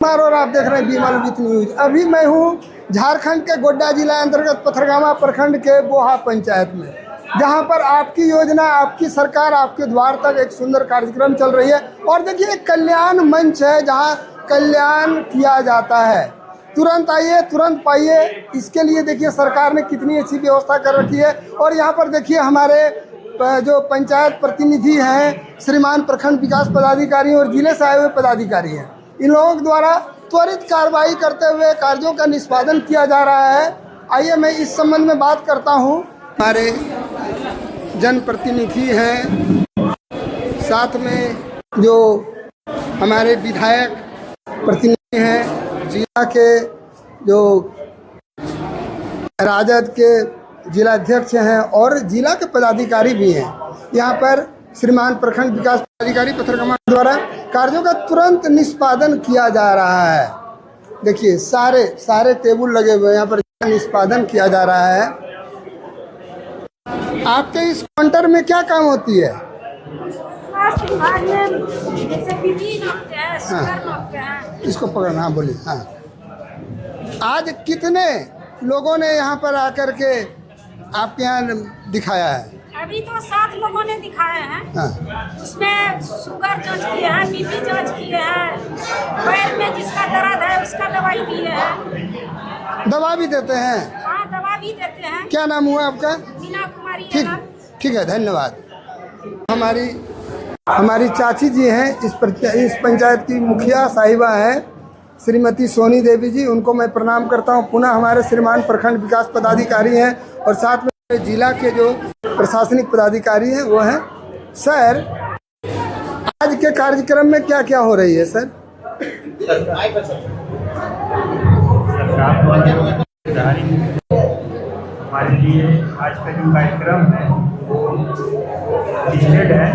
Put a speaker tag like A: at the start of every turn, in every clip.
A: और आप देख रहे हैं बीमल विथ न्यूज। अभी मैं हूँ झारखंड के गोड्डा जिला अंतर्गत पथरगामा प्रखंड के बोहा पंचायत में, जहाँ पर आपकी योजना, आपकी सरकार, आपके द्वार तक एक सुंदर कार्यक्रम चल रही है। और देखिए, एक कल्याण मंच है जहाँ कल्याण किया जाता है। तुरंत आइए, तुरंत पाइए। इसके लिए देखिए सरकार ने कितनी अच्छी व्यवस्था कर रखी है। और यहाँ पर देखिए हमारे जो पंचायत प्रतिनिधि हैं, श्रीमान प्रखंड विकास पदाधिकारी और जिले से आए हुए पदाधिकारी हैं, इन लोगों द्वारा त्वरित कार्रवाई करते हुए कार्यों का निष्पादन किया जा रहा है। आइए मैं इस संबंध में बात करता हूं। हमारे जनप्रतिनिधि हैं, साथ में जो हमारे विधायक प्रतिनिधि हैं, जिला के जो राजद के जिलाध्यक्ष हैं और जिला के पदाधिकारी भी हैं। यहाँ पर श्रीमान प्रखंड विकास पदाधिकारी पथरगामा द्वारा कार्यों का तुरंत निष्पादन किया जा रहा है। देखिए सारे टेबल लगे हुए हैं, यहाँ पर निष्पादन किया जा रहा है। आपके इस काउंटर में क्या काम होती है? इसको पकड़ना। हाँ बोलिए। हाँ, आज कितने लोगों ने यहाँ पर आकर के आपके यहाँ दिखाया है?
B: अभी तो 7 लोगों ने दिखाए हैं।
A: हाँ।
B: उसमें शुगर जांच किए हैं, बीपी जांच किए हैं, पैर में जिसका दर्द है उसका दवाई दिए हैं।
A: दवा भी देते हैं?
B: हाँ, दवा भी देते हैं।
A: क्या नाम हुआ आपका?
B: मीना कुमारी।
A: ठीक है, धन्यवाद। हमारी चाची जी हैं, इस पंचायत की मुखिया साहिबा हैं श्रीमती सोनी देवी जी, उनको मैं प्रणाम करता हूं। पुनः हमारे श्रीमान प्रखंड विकास पदाधिकारी हैं और साथ में जिला के जो प्रशासनिक पदाधिकारी हैं वो हैं। सर, आज के कार्यक्रम में क्या क्या हो रही है सर?
C: हमारे लिए आज का जो कार्यक्रम है वो लिस्टेड है,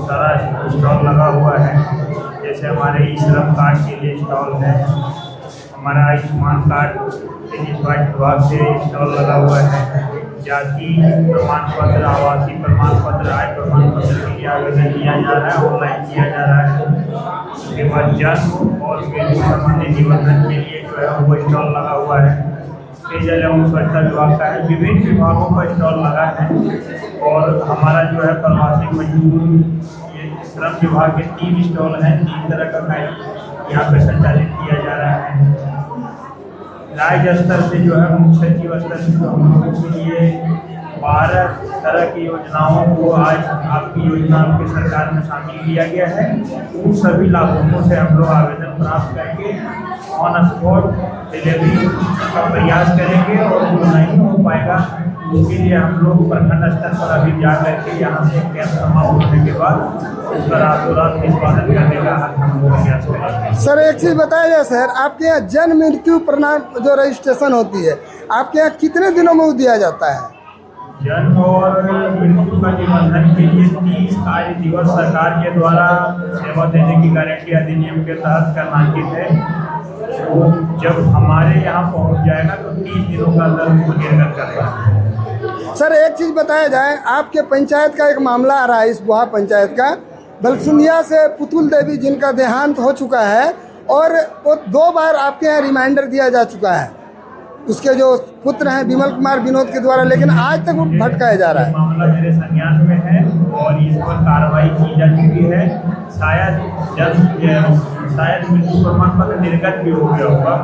C: सारा स्टॉल लगा हुआ है। जैसे हमारे ई श्रम कार्ड के लिए स्टॉल है, हमारा आयुष्मान कार्ड स्वास्थ्य विभाग से स्टॉल लगा हुआ है, जाति प्रमाण पत्र, आवासीय प्रमाण पत्र, आय प्रमाण पत्र के लिए आवेदन किया जा रहा है, ऑनलाइन किया जा रहा है। उसके बाद जन्म और मृत्यु संबंधी निबंधन के लिए जो है वो स्टॉल लगा हुआ है। पेयजल एवं स्वच्छता विभाग का है, विभिन्न विभागों का स्टॉल लगा है। और हमारा जो है प्रवासी मजदूर, ये श्रम विभाग के 3 स्टॉल हैं। 3 तरह का कार्य यहाँ पर संचालित किया जा रहा है। राज्य स्तर से जो है मुख्य सचिव स्तर से हम लोगों के लिए 12 तरह की योजनाओं को आज आपकी योजना आपकी सरकार में शामिल किया गया है। उन सभी लाभुकों से हम लोग आवेदन प्राप्त करके ऑन स्पॉट डिलीवरी का प्रयास करेंगे, और जो नहीं हो पाएगा उसके लिए हम लोग प्रखंड स्तर पर अभी जा करके यहाँ से कैंप समाप्त होने के बाद उसका रातों रात निष्पादन करने का हम लोग प्रयास करेंगे।
A: सर, एक चीज़ बताइए सर, आपके यहाँ जन्म मृत्यु प्रमाण जो रजिस्ट्रेशन होती है, आपके यहाँ कितने दिनों में दिया जाता है?
C: जन्म और मृत्यु का निबंधन के लिए 30 कार्य दिवस सरकार के द्वारा सेवा देने की गारंटी अधिनियम के तहत कर्मांकित है। वो जब हमारे यहाँ पहुँच जाएगा तो 30 दिनों का अंदर उसको निर्गत करेगा।
A: सर, एक चीज़ बताया जाए, आपके पंचायत का एक मामला आ रहा है, इस बोहा पंचायत का, बलसुंधिया से पुतुल देवी जिनका देहांत हो चुका है और वो 2 बार आपके यहाँ रिमाइंडर दिया जा चुका है। उसके जो पुत्र हैं विमल कुमार विनोद के द्वारा, लेकिन आज तक वो भटकाया जा रहा है।
C: मामला मेरे संज्ञान में है और इस पर कार्रवाई की जा चुकी है। शायद मृत्यु प्रमाण पत्र निर्गत भी हो गया होगा।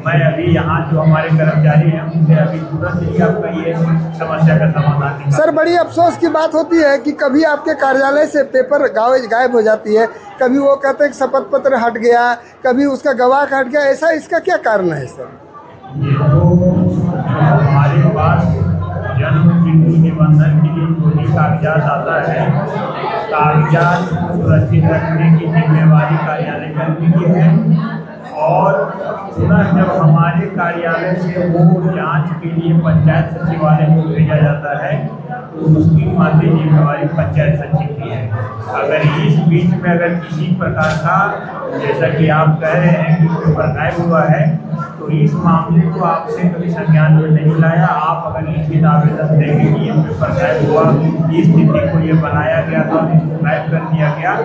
C: मैं अभी यहाँ जो हमारे कर्मचारी हैं उनसे अभी तुरंत ही आपका ये समस्या का समाधान।
A: सर, बड़ी अफसोस की बात होती है कि कभी आपके कार्यालय से पेपर कागज गायब हो जाती है, कभी वो कहते हैं कि शपथ पत्र हट गया, कभी उसका गवाह हट गया। ऐसा इसका क्या कारण है सर?
C: ये तो हमारे पास जन्म मृत्यु निबंधन के लिए जो भी कागजात आता है, कागजात सुरक्षित रखने की जिम्मेवारी कार्यालय कर्मी की है। और पुनः जब हमारे कार्यालय से वो जांच के लिए पंचायत सचिवालय को भेजा जाता है तो उसकी मानदेय जिम्मेवारी पंचायत सचिव की है। अगर इस बीच में अगर किसी प्रकार का, जैसा कि आप कह रहे हैं कि पेपर गायब हुआ है, तो इस मामले को आपसे कभी संज्ञान में नहीं लाया। आप अगर लिखित आवेदन देंगे कि ये पेपर गायब हुआ, इस स्थिति को ये बनाया गया था, इसको गायब कर दिया गया,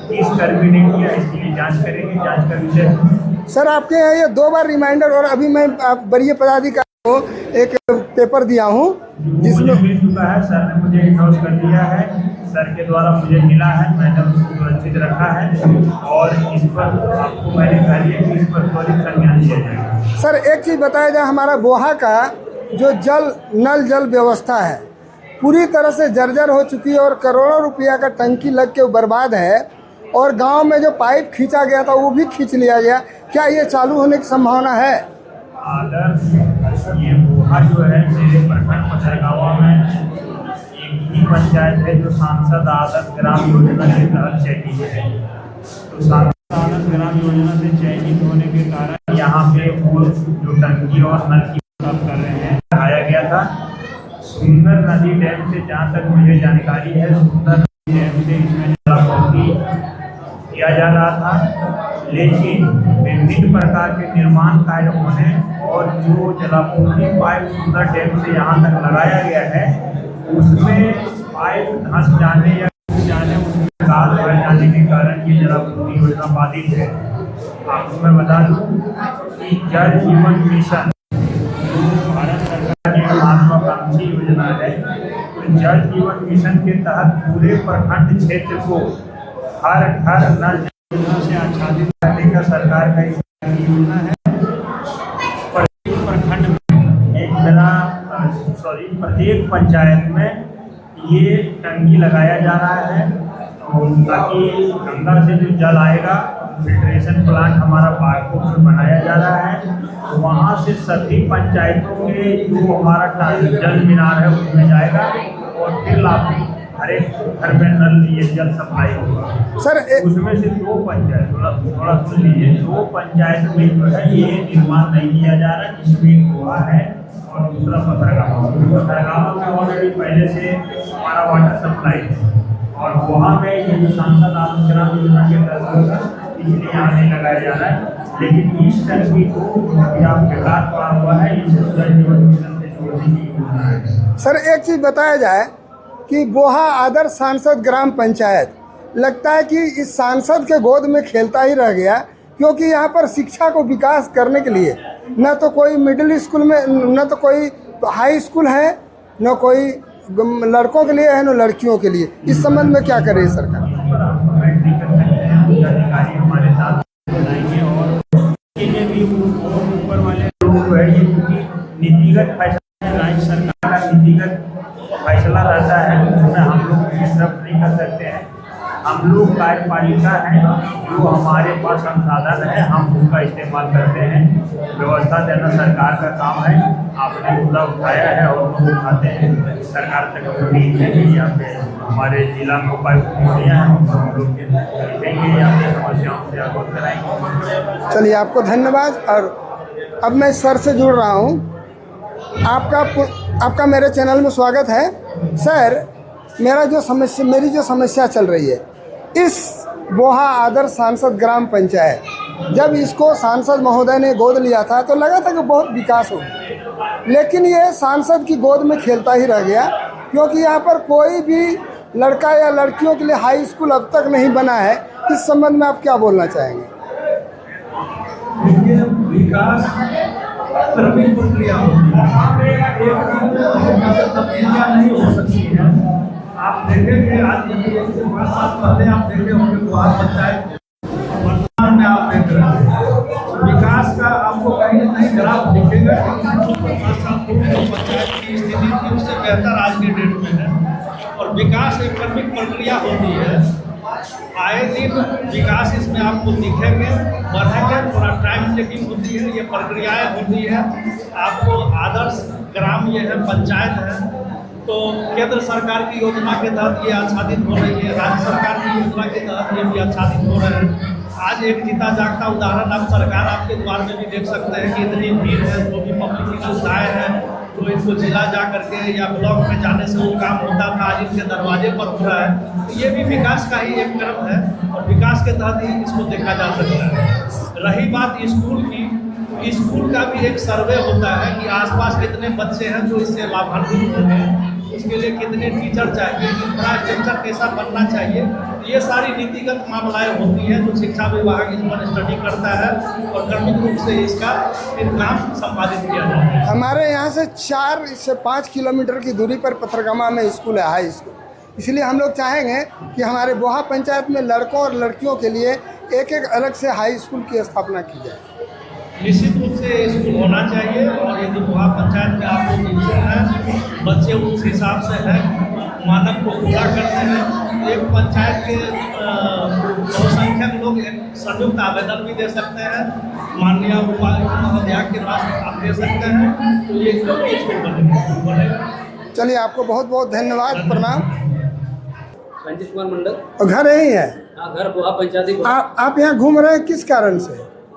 C: किस कर्मी ने किया, इसके लिए जाँच करेंगे। जाँच का विषय
A: सर आपके यहाँ ये 2 बार रिमाइंडर और अभी मैं आप वरीय पदाधिकारी को एक पेपर दिया हूँ जिसमें
C: मुझे मिल चुका है, सर ने मुझे इनहाउस कर दिया है, सर के द्वारा मुझे मिला है, मैंने उसको सुरक्षित रखा है और इस पर आपको मैंने कहा है कि इस पर त्वरित संज्ञान लिया जाएगा।
A: सर एक चीज़ बताया जाए, हमारा बोहा का जो नल जल व्यवस्था है पूरी तरह से जर्जर हो चुकी है और करोड़ों रुपया का टंकी लग के बर्बाद है और गांव में जो पाइप खींचा गया था वो भी खींच लिया गया। क्या ये चालू होने की संभावना है?
C: आदर्श ये बोहा जो है मेरे प्रखंड पथरगामा में एक ही पंचायत है जो सांसद आदर्श ग्राम योजना के तहत चयनित है। तो सांसद आदर्श ग्राम योजना से चयनित होने के कारण यहाँ पे वो जो टंकी और नल की बात कर रहे हैं बढ़ाया गया था। सुंदर नदी डैम से जहाँ तक मुझे जानकारी है, सुंदर नदी डैम से इसमें जलापूर्ति किया जा रहा था, लेकिन विभिन्न प्रकार के निर्माण कार्य होने और जो जलापूर्ति पाइप सुंदर डैम से यहाँ तक लगाया गया है उसमें पाइप धंस जाने या जाने उसमें गाद बढ़ जाने के कारण ये जलापूर्ति योजना बाधित है। आपको मैं बता दूं कि जल जीवन मिशन भारत सरकार की महत्वाकांक्षी योजना है। तो जल जीवन मिशन के तहत पूरे प्रखंड क्षेत्र को हर घर नल योजना से आच्छादित करने का सरकार का योजना है। प्रत्येक प्रखंड में प्रत्येक पंचायत में ये टंकी लगाया जा रहा है ताकि गंगा से जो जल आएगा, फिल्ट्रेशन प्लांट हमारा बागपुर में बनाया जा रहा है, वहाँ से सभी पंचायतों के जो हमारा जल मीनार है उसमें जाएगा और फिर हर एक घर में नल ये जल सप्लाई होगा।
A: सर
C: उसमें से 2 पंचायत थोड़ा सुन लीजिए, 2 पंचायत में जो है ये निर्माण नहीं किया जा रहा, जिसमें एक गोवा है और दूसरा पथरगामा में ऑलरेडी पहले से हमारा वाटर सप्लाई है और वहाँ में ये जो सांसद आदर्श ग्राम योजना के तहत होगा इसलिए यहाँ नहीं लगाया जा रहा है। लेकिन इस टंकी को अभी आप बेकार पड़ा हुआ है, इसे जल जीवन मिशन से जोड़ने की योजना है।
A: सर एक चीज़ बताया जाए कि बोहा आदर्श सांसद ग्राम पंचायत लगता है कि इस सांसद के गोद में खेलता ही रह गया, क्योंकि यहाँ पर शिक्षा को विकास करने के लिए न तो कोई मिडिल स्कूल में, न तो कोई हाई स्कूल है, न कोई लड़कों के लिए है, न लड़कियों के लिए। इस संबंध में क्या करे सरकार?
C: अधिकारी हमारे साथ बनाएंगे और इसके भी ऊपर वाले लोग है, ये क्योंकि नीतिगत फैसला राज्य सरकार का नीतिगत फैसला रहता है, उसमें हम लोग डिस्टर्ब नहीं कर सकते हैं। हम लोग कार्यपालिका हैं, जो हमारे पास संसाधन है हम उसका इस्तेमाल करते हैं। व्यवस्था देना सरकार का काम है। आपने मुद्दा उठाया है और हम उठाते हैं। सरकार तक उम्मीद है कि यहाँ पे हमारे जिला में उपायुक्त हैं, हम लोग देखेंगे, यहाँ पे समस्याओं से अवगत कराएंगे।
A: चलिए आपको धन्यवाद। और अब मैं सर से जुड़ रहा हूँ। आपका मेरे चैनल में स्वागत है। सर मेरी जो समस्या चल रही है, इस बोहा आदर्श सांसद ग्राम पंचायत, जब इसको सांसद महोदय ने गोद लिया था तो लगा था कि बहुत विकास होगा, लेकिन ये सांसद की गोद में खेलता ही रह गया, क्योंकि यहाँ पर कोई भी लड़का या लड़कियों के लिए हाई स्कूल अब तक नहीं बना है। इस संबंध में आप क्या बोलना चाहेंगे?
D: देखिए, विकास क्रमिक प्रक्रिया होती है, एक दिन तब्दीलियाँ नहीं हो सकती हैं। आप देखेंगे आज से 5 साल पहले आप देखे होंगे बोहा पंचायत, वर्तमान में आप देख रहे हैं विकास का आपको कहीं न कहीं ग्राफ दिखेगा। 5 साल पूर्व पंचायत की स्थिति थी उससे बेहतर आज के डेट में है और विकास एक क्रमिक प्रक्रिया होती है। आए दिन विकास इसमें आपको दिखेंगे, बढ़ेंगे, थोड़ा टाइम टेकिंग होती है, ये प्रक्रियाएँ होती है। आपको आदर्श ग्राम ये है पंचायत है, तो केंद्र सरकार की योजना के तहत ये आच्छादित हो रही है, राज्य सरकार की योजना के तहत ये भी आच्छादित हो रहे हैं। आज एक जीता जागता उदाहरण आप सरकार आपके द्वार में भी देख सकते हैं कि इतनी भीड़ है, जो भी पब्लिक की सुविधाएँ हैं तो इनको जिला जा करके या ब्लॉक में जाने से वो काम होता था, आज इनके दरवाजे पर हो रहा है। तो ये भी विकास का ही एक क्रम है और विकास के तहत ही इसको देखा जा सकता है। रही बात स्कूल की, स्कूल का भी एक सर्वे होता है कि आसपास कितने बच्चे हैं जो इससे लाभान्वित होंगे। उसके लिए कितने टीचर चाहिए, इंफ्रास्ट्रक्चर कैसा बनना चाहिए, ये सारी नीतिगत मामलाएं होती हैं जो शिक्षा विभाग इस पर स्टडी करता है और क्रमिक रूप से इसका इंतजाम संपादित किया जाता है।
A: हमारे यहाँ से 4 से 5 किलोमीटर की दूरी पर पथरगामा में स्कूल है, हाई स्कूल। इसलिए हम लोग चाहेंगे कि हमारे बोहा पंचायत में लड़कों और लड़कियों के लिए एक अलग से हाई स्कूल की स्थापना की जाए।
D: निश्चित रूप से स्कूल होना चाहिए और यदि बोहा पंचायत में आप लोग इच्छुक हैं, बच्चे उस हिसाब से हैं, मानक को पूरा करते हैं, एक पंचायत के बहुसंख्यक लोग एक संयुक्त आवेदन भी दे सकते हैं, माननीय उपायुक्त महोदया के पास आप दे सकते हैं, तो ये स्कूल बनेगा।
A: चलिए, आपको बहुत बहुत धन्यवाद, प्रणाम।
E: रंजित कुमार मंडल।
A: और घर यही है?
E: हाँ, घर बोहा पंचायती।
A: आप यहाँ घूम रहे हैं किस कारण से?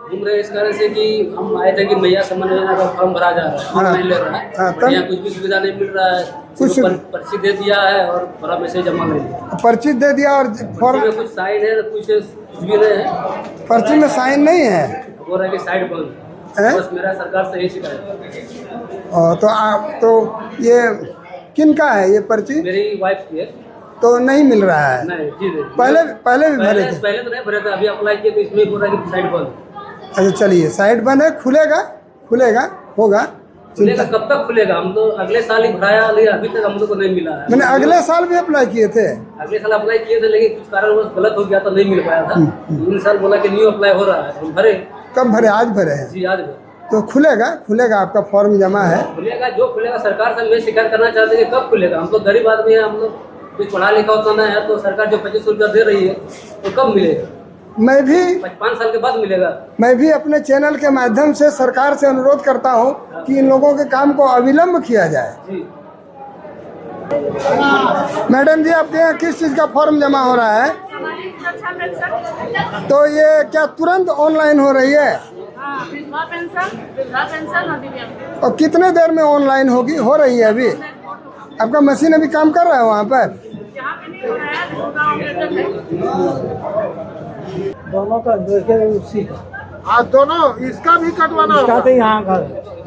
E: घूम रहे इस कारण से कि हम आए थे कि मैया सम्मान योजना का फॉर्म भरा जा रहा है, फॉर्म नहीं ले रहा है।
A: तब
E: यहाँ कुछ भी सुविधा नहीं मिल रहा है,
A: कुछ
E: पर्ची दे दिया है और बड़ा मैसेज जमा नहीं दिया।
A: पर्ची दे दिया और फॉर्म
E: में कुछ साइन है, कुछ भी नहीं है।
A: पर्ची में साइन नहीं है,
E: बोल रहा है कि साइड बंद
A: है?
E: बस मेरा सरकार से यही शिकायत।
A: तो आप तो ये किन का है ये पर्ची?
E: मेरी वाइफ की है।
A: तो नहीं मिल रहा है?
E: नहीं जी नहीं।
A: पहले भी भरे थे?
E: पहले तो नहीं भरे थे, अभी अप्लाई किए तो इसमें बोल रहा है कि साइड बंद।
A: अच्छा, चलिए, साइड बंद है, खुलेगा होगा।
E: खुलेगा, कब तक खुलेगा? हम तो अगले साल ही भराया, लेकिन अभी तक हम लोग को नहीं मिला है।
A: मैंने अगले साल भी अप्लाई किए थे?
E: अगले साल अप्लाई किए थे, लेकिन कुछ कारणवश गलत हो गया तो नहीं मिल पाया था। इन साल बोला कि न्यू अप्लाई हो रहा है, हम भरे।
A: कब भरे? आज भरे हैं
E: जी, आज भरे।
A: तो खुलेगा, आपका फॉर्म जमा है?
E: खुलेगा, जो खुलेगा। सरकार से मैं शिकायत करना चाहते हैं कि कब खुलेगा? हम लोग गरीब आदमी है, हम लोग कुछ पढ़ा लिखा होता नहीं है, तो सरकार जो 25 रुपया दे रही है तो कब मिलेगा?
A: मैं भी
E: 5 साल के बाद मिलेगा।
A: मैं भी अपने चैनल के माध्यम से सरकार से अनुरोध करता हूं कि इन लोगों के काम को अविलंब किया जाए।
E: जी।
A: मैडम जी, आपके यहाँ किस चीज़ का फॉर्म जमा हो रहा है? तो ये क्या तुरंत ऑनलाइन हो रही है? और कितने देर में ऑनलाइन हो रही है अभी? आपका मशीन अभी काम कर रहा है वहाँ पर?
F: दोनों का उसी का।
A: हाँ, दोनों। इसका भी कटवाना
F: इसका तो यहाँ का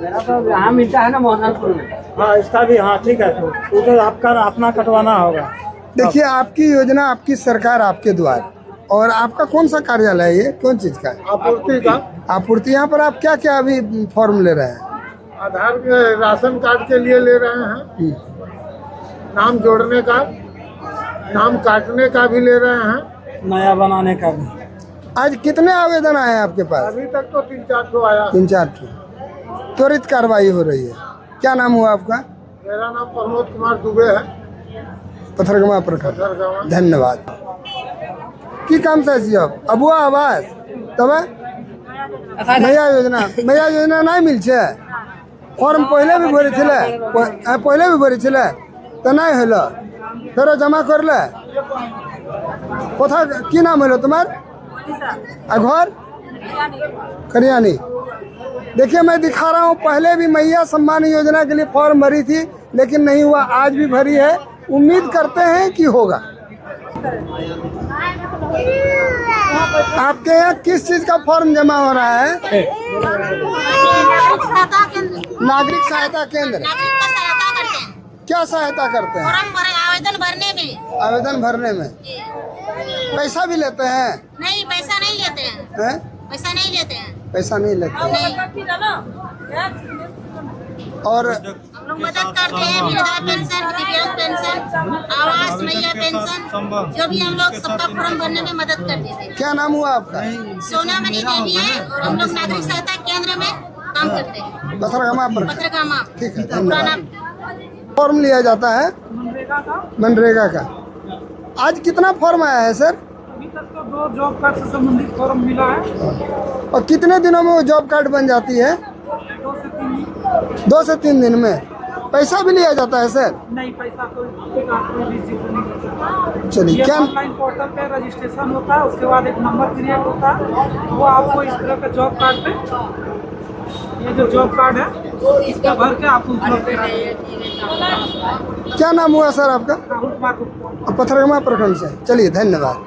F: मेरा तो यहाँ मिलता है ना मोहनपुर में। हाँ, इसका भी। हाँ, ठीक है। तो उधर आपका अपना कटवाना होगा।
A: देखिए, आपकी योजना, आपकी सरकार, आपके द्वार। और आपका कौन सा कार्यालय है ये? कौन चीज़ का?
G: आपूर्ति का।
A: आपूर्ति। यहाँ पर आप क्या क्या अभी फॉर्म ले रहे हैं?
G: आधार के, राशन कार्ड के लिए ले रहे हैं, नाम जोड़ने का, नाम काटने का भी ले रहे हैं,
F: नया बनाने का भी।
A: आज कितने आवेदन आए हैं आपके पास?
G: अभी तक तो 3-4 ठो आया।
A: 3-4 ठो। त्वरित कार्रवाई हो रही है। क्या नाम हुआ आपका?
G: मेरा नाम प्रमोद कुमार दुबे है,
A: पथरगामा प्रखंड।
G: पथरगामा।
A: धन्यवाद। की काम से छी अब? अबुआ आवास तब नया योजना नहीं मिल छे? फॉर्म पहले भी भरे छे तो नहीं होल, फेरो जमा कर ले। कथा की नाम होलो तुम्हार? घर करियानी। देखिए, मैं दिखा रहा हूँ, पहले भी मैया सम्मान योजना के लिए फॉर्म भरी थी, लेकिन नहीं हुआ। आज भी भरी है, उम्मीद करते हैं कि होगा। आपके यहाँ किस चीज का फॉर्म जमा हो रहा है? नागरिक सहायता केंद्र। क्या सहायता करते हैं? आवेदन भरने में। पैसा भी लेते हैं?
H: नहीं, पैसा नहीं लेते हैं। पैसा नहीं लेते हैं।
A: पैसा नहीं लेते हैं। और
H: हम लोग मदद करते हैं, वृद्धा पेंशन, दिव्यांग पेंशन, आवास, मैया पेंशन, जो भी हम लोग सबका फॉर्म भरने में मदद करते थे।
A: क्या नाम हुआ आपका?
H: सोनामणि देवी है और हम लोग नागरिक सहायता केंद्र में काम करते हैं,
A: पथरगामा पर।
H: पथरगामा।
A: ठीक है, धन्यवाद। फॉर्म लिया जाता है मनरेगा का। आज कितना फॉर्म आया है सर?
F: अभी तक तो 2 जॉब कार्ड से संबंधित फॉर्म मिला है।
A: और कितने दिनों में वो जॉब कार्ड बन जाती है? 2 से 3 दिन में। पैसा भी लिया जाता है सर?
F: नहीं, पैसा कोई भी जिक्र नहीं करता।
A: चलिए, क्या
F: ऑनलाइन पोर्टल पे रजिस्ट्रेशन होता है, उसके बाद एक नंबर क्रिएट होता है, वो आपको इस तरह का जॉब कार्ड पे, ये जो जॉब कार्ड है इसका भर के आप उपलब्ध कराइए।
A: क्या नाम हुआ सर आपका?
F: राहुल कुमार गुप्ता।
A: पथरगामा प्रखंड से। चलिए, धन्यवाद।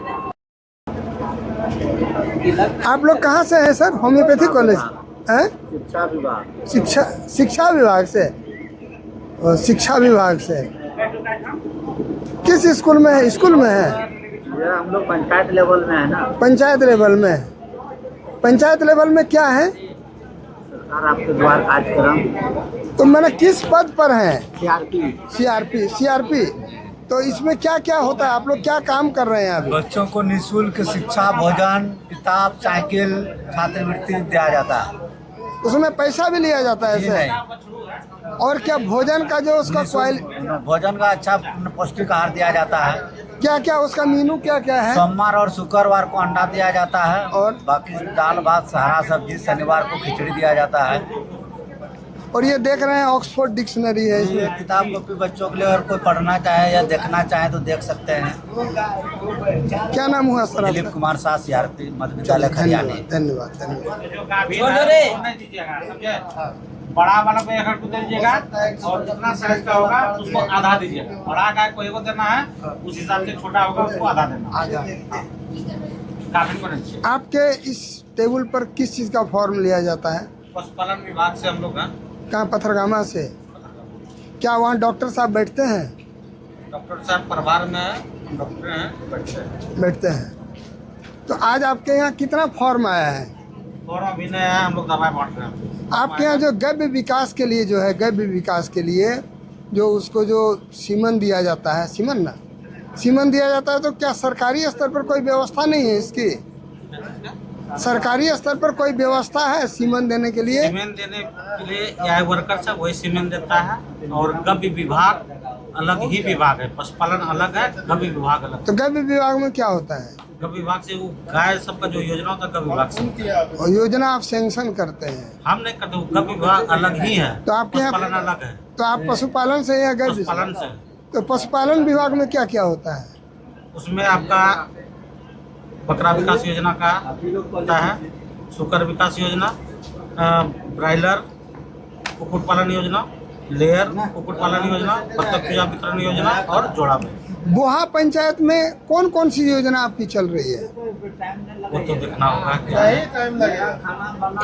A: आप लोग कहाँ से हैं सर? होम्योपैथी कॉलेज हैं? शिक्षा विभाग से। और शिक्षा विभाग से किस स्कूल में है? स्कूल में है?
I: हम लोग पंचायत लेवल में है ना।
A: पंचायत लेवल में? पंचायत लेवल में क्या है?
I: सरकार आपके द्वार कार्यक्रम।
A: तो मैंने किस पद पर हैं?
I: CRP।
A: CRP। तो इसमें क्या क्या होता है? आप लोग क्या काम कर रहे हैं अभी?
J: बच्चों को निःशुल्क शिक्षा, भोजन, किताब, साइकिल, छात्रवृत्ति दिया जाता है।
A: उसमें पैसा भी लिया जाता है
J: जी
A: ऐसे?
J: नहीं।
A: और क्या भोजन का जो उसका
J: भोजन का अच्छा पौष्टिक आहार दिया जाता है।
A: क्या क्या उसका मीनू क्या क्या है?
J: सोमवार और शुक्रवार को अंडा दिया जाता है
A: और
J: बाकी दाल भात हरा सब्जी। शनिवार को खिचड़ी दिया जाता है।
A: और ये देख रहे हैं ऑक्सफोर्ड डिक्शनरी है
J: ये
A: इसमें।
J: किताब कॉपी बच्चों के लिए, और कोई पढ़ना चाहे या देखना चाहे तो देख सकते हैं।
A: क्या नाम हुआ सर
J: दिलीप
A: आपका?
J: कुमार शाह, CRP मध्य विद्यालय खरियानी।
A: धन्यवाद धन्यवाद।
K: बड़ा वाला को 1 को दीजिएगा और जितना साइज का होगा उसको आधा दीजिएगा। बड़ा का को एगो देना है, उस हिसाब से छोटा होगा उसको आधा देना। काफी करेंगे।
A: आपके इस टेबल पर किस चीज़ का फॉर्म लिया जाता है?
K: पशुपालन विभाग से हम लोग हैं।
A: कहाँ? पथरगामा से। क्या वहाँ डॉक्टर साहब बैठते हैं?
K: डॉक्टर साहब परिवार में डॉक्टर हैं,
A: बैठते हैं। तो आज आपके यहाँ कितना फॉर्म आया है?
K: फॉर्म अभी नहीं है, हम लोग दवाई बांट रहे हैं।
A: आपके यहाँ जो गव्य विकास के लिए जो है, गव्य विकास के लिए जो उसको जो सीमन दिया जाता है, सीमन दिया जाता है, तो क्या सरकारी स्तर पर कोई व्यवस्था नहीं है इसकी? सरकारी स्तर पर कोई व्यवस्था है सीमेंट देने के लिए?
K: सीमेंट देने के लिए यह वर्कर सब वही सीमेंट देता है। और गव्य विभाग अलग ही विभाग है, पशुपालन अलग है, गव्य विभाग अलग।
A: तो गव्य विभाग में क्या होता है?
K: गव्य विभाग से वो गाय सबका जो योजना होता है गव्य विभाग से।
A: और योजना आप सैंक्शन करते हैं?
K: हम नहीं करते, गव्य विभाग अलग ही है।
A: तो आपके यहाँ
K: पशुपालन अलग है।
A: तो आप पशुपालन से या गव्य?
K: पशुपालन से।
A: तो पशुपालन विभाग में क्या क्या होता है?
K: उसमें आपका बकरा विकास योजना का होता है, सुकर विकास योजना, ब्रायलर कुक्कुट पालन योजना, लेयर कुक्कुट पालन योजना, बत्तख चूजा वितरण योजना और जोड़ा में।
A: बोहा पंचायत में कौन कौन सी योजना आपकी चल रही है?
K: वो तो देखना होगा क्या है।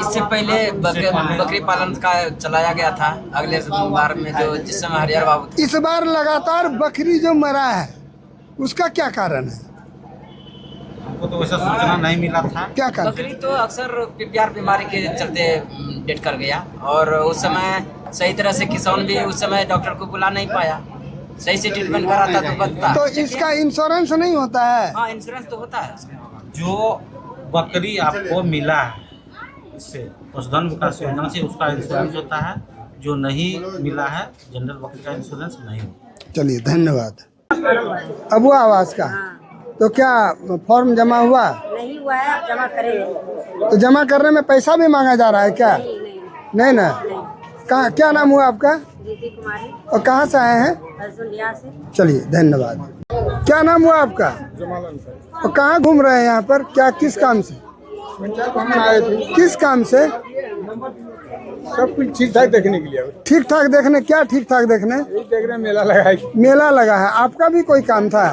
L: इससे पहले बकरी पालन का चलाया गया था। अगले बार में जो जिस समय हरिहर बाबू थे।
A: इस बार लगातार बकरी जो मरा है उसका क्या कारण है?
K: हमको तो वैसा सूचना नहीं मिला था।
A: क्या कारण?
L: बकरी तो अक्सर PPR बीमारी के चलते डेथ कर गया और उस समय सही तरह से किसान भी उस समय डॉक्टर को बुला नहीं पाया, सही से ट्रीटमेंट कराता तो बचता।
A: तो इसका इंश्योरेंस नहीं होता है?
L: हाँ, इंश्योरेंस तो होता है।
K: जो बकरी आपको मिला है इससे पशुधन विकास योजना से उसका इंश्योरेंस होता है, जो नहीं मिला है जनरल बकरी का इंश्योरेंस नहीं होता।
A: चलिए धन्यवाद। अबुआ आवास का तो क्या फॉर्म जमा हुआ?
B: नहीं हुआ है, जमा करेंगे।
A: तो जमा करने में पैसा भी मांगा जा रहा है क्या? नहीं ना। कहाँ, क्या नाम हुआ आपका?
B: दीदी कुमारी।
A: और कहाँ से आए हैं?
B: हरसुलिया से।
A: चलिए धन्यवाद। क्या नाम हुआ आपका? और कहाँ घूम रहे हैं यहाँ पर? क्या किस काम से?
G: आए थे
A: किस काम से?
G: सब कुछ ठीक ठाक देखने के लिए।
A: ठीक ठाक देखने? क्या ठीक ठाक देखने?
G: देख रहे मेला लगा है।
A: मेला लगा है। आपका भी कोई काम था?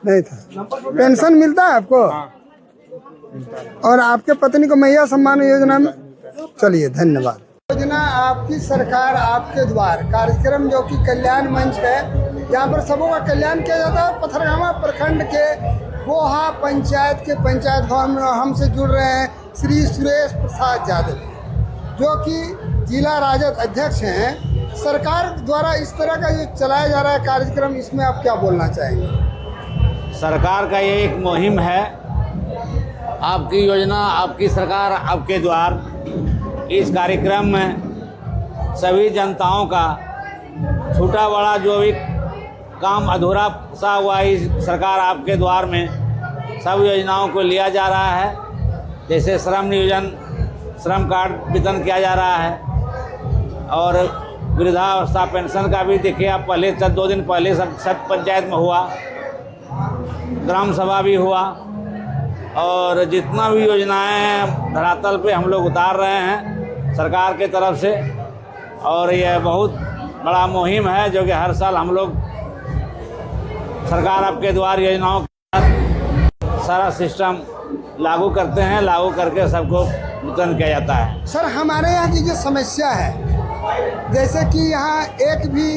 A: नहीं था। पेंशन मिलता है आपको? और आपके पत्नी को मैया सम्मान योजना में? चलिए धन्यवाद। योजना आपकी सरकार आपके द्वार कार्यक्रम जो कि कल्याण मंच है, यहाँ पर सबों का कल्याण किया जाता है। पथरगामा प्रखंड के बोहा पंचायत के पंचायत भवन में हमसे जुड़ रहे हैं श्री सुरेश प्रसाद यादव, जो कि जिला राजद अध्यक्ष हैं। सरकार द्वारा इस तरह का जो चलाया जा रहा है कार्यक्रम, इसमें आप क्या बोलना चाहेंगे?
M: सरकार का ये एक मुहिम है, आपकी योजना आपकी सरकार आपके द्वार। इस कार्यक्रम में सभी जनताओं का छोटा बड़ा जो भी काम अधूरा सा हुआ, इस सरकार आपके द्वार में सब योजनाओं को लिया जा रहा है। जैसे श्रम नियोजन, श्रम कार्ड वितरण किया जा रहा है और वृद्धावस्था पेंशन का भी देखिए आप पहले 2 दिन पहले सब पंचायत में हुआ, ग्राम सभा भी हुआ और जितना भी योजनाएं हैं धरातल पे हम लोग उतार रहे हैं सरकार के तरफ से। और यह बहुत बड़ा मुहिम है जो कि हर साल हम लोग सरकार आपके द्वार योजनाओं का सारा सिस्टम लागू करते हैं, लागू करके सबको वितरण किया जाता है।
A: सर, हमारे यहाँ की जो समस्या है, जैसे कि यहाँ एक भी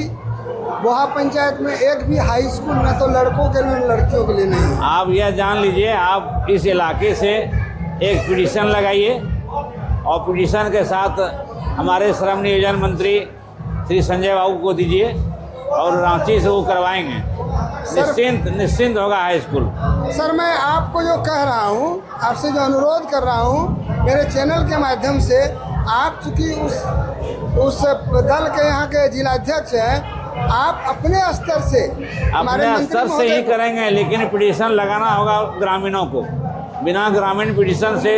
A: बोहा पंचायत में एक भी हाई स्कूल न तो लड़कों के लिए न लड़कियों के लिए नहीं है।
M: आप यह जान लीजिए, आप इस इलाके से एक पिटीशन लगाइए और पिटीशन के साथ हमारे श्रम नियोजन मंत्री श्री संजय बाबू को दीजिए और रांची से वो करवाएंगे। निश्चिंत होगा हाई स्कूल।
A: सर, मैं आपको जो कह रहा हूँ, आपसे जो अनुरोध कर रहा हूँ मेरे चैनल के माध्यम से, आप चूँकि उस दल के यहाँ के जिलाध्यक्ष हैं, आप अपने स्तर से
M: ही करेंगे, लेकिन पिटीशन लगाना होगा ग्रामीणों को। बिना ग्रामीण पिटीशन से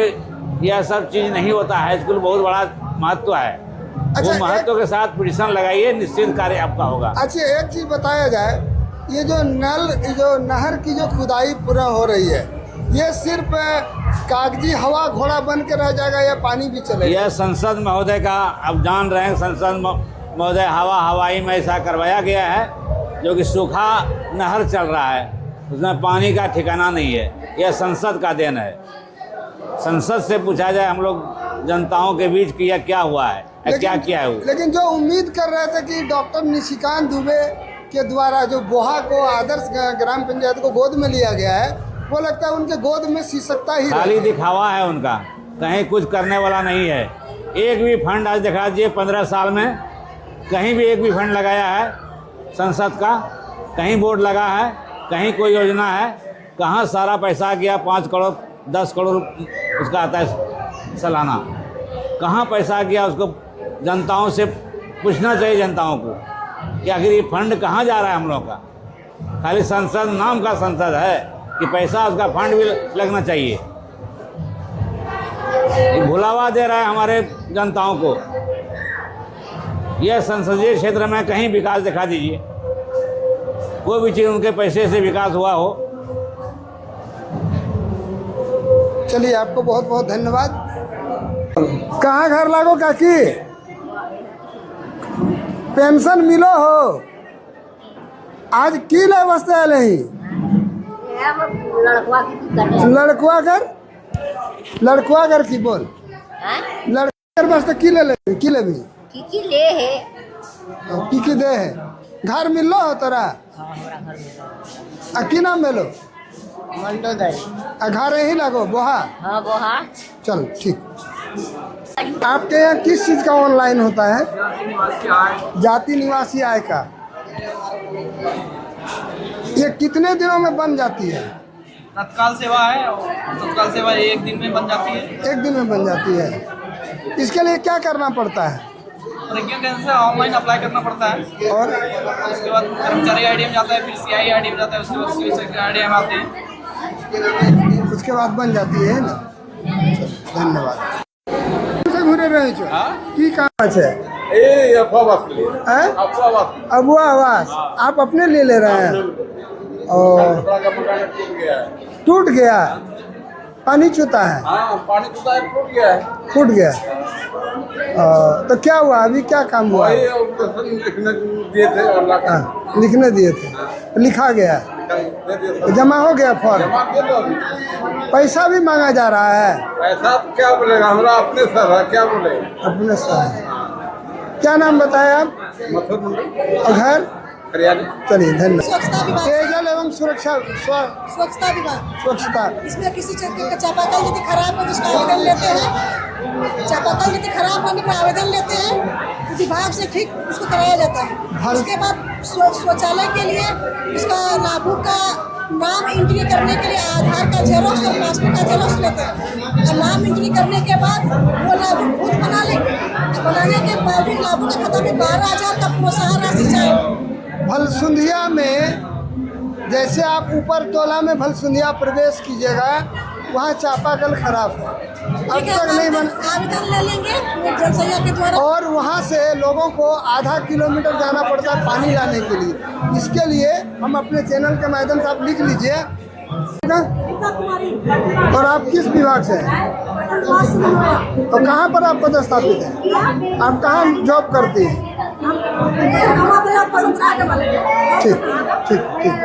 M: यह सब चीज़ नहीं होता। हाई स्कूल बहुत बड़ा महत्व है।
A: अच्छा,
M: वो महत्व के साथ पिटीशन लगाइए, निश्चित कार्य आपका होगा।
A: अच्छा, एक चीज़ बताया जाए, ये जो नहर की जो खुदाई पूरा हो रही है, ये सिर्फ कागजी हवा घोड़ा बन के रह जाएगा या पानी भी चलेगा?
M: यह संसद महोदय का, आप जान रहे हैं, संसद महोदय हवाई में ऐसा करवाया गया है जो कि सूखा नहर चल रहा है, उसमें पानी का ठिकाना नहीं है। यह संसद का देन है। संसद से पूछा जाए हम लोग जनताओं के बीच कि यह क्या हुआ है, क्या किया है।
A: लेकिन जो उम्मीद कर रहे थे कि डॉक्टर निशिकांत दुबे के द्वारा जो बोहा को आदर्श ग्राम पंचायत को गोद में लिया गया है, वो लगता है उनके गोद में सीसकता ही
M: खाली दिखावा है उनका, कहीं कुछ करने वाला नहीं है। एक भी फंड आज दिखा दीजिए 15 साल में कहीं भी एक भी फंड लगाया है संसद का, कहीं बोर्ड लगा है, कहीं कोई योजना है, कहाँ सारा पैसा गया? 5 करोड़ 10 करोड़ उसका आता है सालाना, कहाँ पैसा गया? उसको जनताओं से पूछना चाहिए, जनताओं को, कि आखिर ये फंड कहाँ जा रहा है हम लोग का। खाली संसद नाम का संसद है कि पैसा उसका फंड भी लगना चाहिए। भुलावा दे रहा है हमारे जनताओं को। यह संसदीय क्षेत्र में कहीं विकास दिखा दीजिए, कोई भी चीज़ उनके पैसे से विकास हुआ हो।
A: चलिए, आपको बहुत बहुत धन्यवाद। कहाँ घर लागो काकी? पेंशन मिलो हो? आज की ले वास्ते आए नहीं? लड़कुआ कर की बोल, लड़का वास्ते की ले भी
H: की ले है,
A: की दे है। घर मिलो हो तोरा? की नाम मिलो? घर ही लगो बोहा?
H: हाँ, बोहा।
A: चल ठीक। आपके यहाँ किस चीज़ का ऑनलाइन होता है? जाति निवासी आय का। ये कितने दिनों में बन जाती है?
F: तत्काल सेवा है, तत्काल सेवा 1 दिन में बन जाती है।
A: 1 दिन में बन जाती है। इसके लिए क्या करना पड़ता है?
F: ऑनलाइन अप्लाई करना पड़ता है
A: और
F: उसके बाद कर्मचारी आईडी में जाता है, फिर सीआई आईडी में जाता है, उसके बाद सीआई आईडी में आते हैं,
A: उसके बाद बन जाती है ना। धन्यवाद। घूरे रहे छो की काम है? अबुआ आवास आप अपने लिए ले रहे हैं? और टूट गया, पानी चूता है?
N: पानी चूता है, टूट गया है।
A: फूट गया। तो क्या हुआ अभी, क्या काम हुआ? लिखने दिए थे, लिखा गया, जमा हो गया फॉर्म? पैसा भी मांगा जा रहा है?
N: पैसा क्या बोलेगा, हमरा अपने सर है, क्या बोले?
A: अपने सर। क्या नाम बताया आप?
N: मथुर मंडल।
A: और घर? चलिए, धन्यवाद।
H: स्वच्छता विभाग,
A: पेयजल एवं
H: स्वच्छता विभाग।
A: स्वच्छता,
H: इसमें किसी चीज का चापाकल यदि खराब हो उसका आवेदन लेते हैं, चापाकल यदि खराब होने पर आवेदन लेते हैं, विभाग से ठीक उसको कराया जाता है। उसके बाद शौचालय के लिए उसका लाभुक का नाम एंट्री करने के लिए आधार का जेरोक्स और पासपोर्ट का जेरोक्स लेते हैं, और नाम एंट्री करने के बाद वो लाभुक खुद बना लेंगे। बनाने के बाद लाभुक का खाता में 12,000 का प्रोत्साहन राशि चाहिए।
A: भलसुंधिया में जैसे आप ऊपर टोला में भलसुंधिया प्रवेश कीजिएगा, वहाँ चापाकल खराब है, अब तक नहीं बन।
H: आवेदन ले लेंगे जनसंख्या के द्वारा,
A: और वहाँ से लोगों को आधा किलोमीटर जाना पड़ता है पानी लाने के लिए। इसके लिए हम अपने चैनल के माध्यम से आप लिख लीजिए। और आप किस विभाग से हैं? तो कहाँ पर आप पदस्थापित हैं? आप कहाँ जॉब करती हैं? ठीक ठीक ठीक।